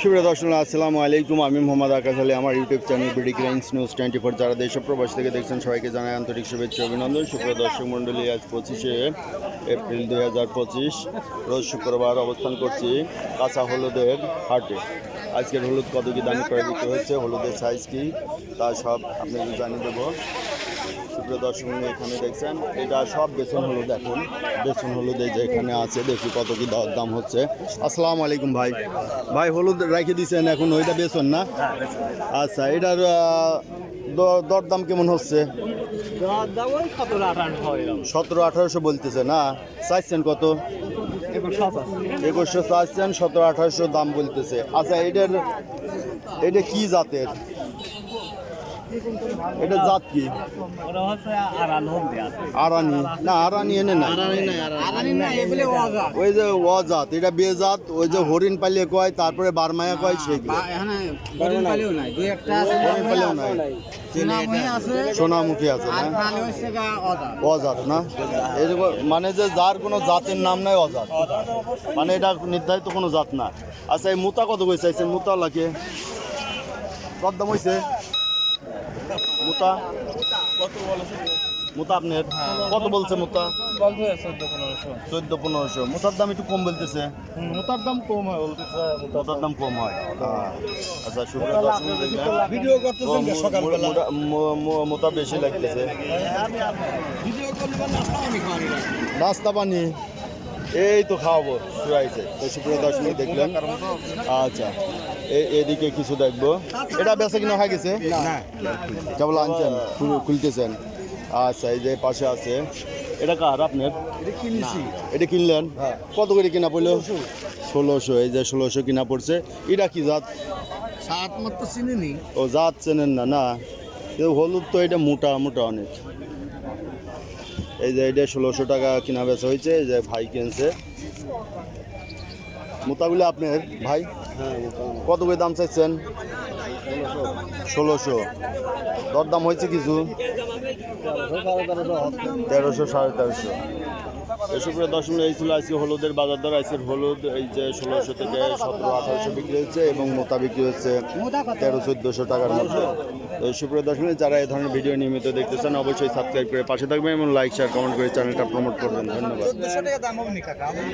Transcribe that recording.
সুপ্রিয় দর্শক আসসালামু আলাইকুম, আমি মোহাম্মদ আকাশ আলী। আমার YouTube channel BD crimes news 24 যারা দেশ ও প্রবাস থেকে দেখছেন সবাইকে জানাই আন্তরিক শুভেচ্ছা অভিনন্দন। সুপ্রিয় দর্শক মণ্ডলী, আজ 25শে এপ্রিল 2025 রোজ শুক্রবার অবস্থান করছি কাঁচা হলুদের হাটে। আজকের হলুদ কত কি দামে ক্রয় বিক্রি হচ্ছে, হলুদের সাইজ কি, তা সব আপনাকে জানিয়ে দেবো। সুপ্রিয় দর্শক এখানে দেখছেন এটা সব বেসন হলুদ। এখন বেসন হলুদ এই যে এখানে আছে, দেখি কত কি দাম হচ্ছে। আসসালামু আলাইকুম ভাই। ভাই হলুদ রেখে দিয়েছেন এখন, ওইটা বেসন না? আচ্ছা, এটার দরদাম কেমন হচ্ছে? 1700-1800 বলতেছে না? চাইছেন কত? 2100 চাইছেন, 1700-1800 দাম বলতেছে। আচ্ছা, এটা কি জাতের? এটা জাত কি? আরানি না, আরানি এনে না, ওই যে অজাত, এটা বেজাত। ওই যে হরিণ পালিয়ে কয়, তারপরে বারমায়া কয়, সেইগুলো সোনামুখী আছে না, অজাত না? এরকম মানে যে যার কোনো জাতের নাম নাই অজাত, মানে এটা নির্ধারিত কোনো জাত না। আচ্ছা, এই মুতা কত করে চাইছেন? মুতা লাগে কত দাম হয়েছে? মুতা আপনার কত বলছে? মুতা 1400-1500। মুতার দাম একটু কম বলতেছে। মোটার দাম কম হয়, মুতার দাম কম হয়। আচ্ছা, সুপ্রিয় দর্শক দেখলেন মুতা বেশি লাগতেছে। নাস্তা পানি এই তো খাওয়াবো শুরু হয়েছে। তো সুপ্রিয় দর্শক দেখলেন। আচ্ছা, এদিকে কিছু দেখবো। এটা বেচা কিনা হয়ে গেছে? কেবল আনছেন, খুলতেছেন? আচ্ছা, এই যে পাশে আছে, এটা কার আপনার? এটা কিনলেন? কত করে কিনা পড়লো? 1600। এই যে 1600 কিনা পড়ছে। এটা কি জাত? ও জাত চেনেন না? না, হলুদ তো এটা মোটা মোটা অনেক। এই যে এটা 1600 টাকা কিনা বেচা হয়েছে। এই যে ভাই কিনছে মোতাগুলো আপনার ভাই। কত করে দাম চাইছেন? 1600। দরদাম হয়েছে কিছু? 1300, 1350। এসব 10 এই ছিল আজকে হলুদের বাজার দর। আজকের হলুদ এই যে 1600 থেকে 1700-1800 বিক্রি হচ্ছে এবং মোতা বিক্রি হচ্ছে 1300-1400 টাকার মধ্যে। তো সুপ্রিয় দর্শক, যারা এই ধরনের ভিডিও নিয়মিত দেখতেছেন অবশ্যই সাবস্ক্রাইব করে পাশে থাকবেন এবং লাইক শেয়ার কমেন্ট করে চ্যানেলটা প্রমোট করবেন। ধন্যবাদ।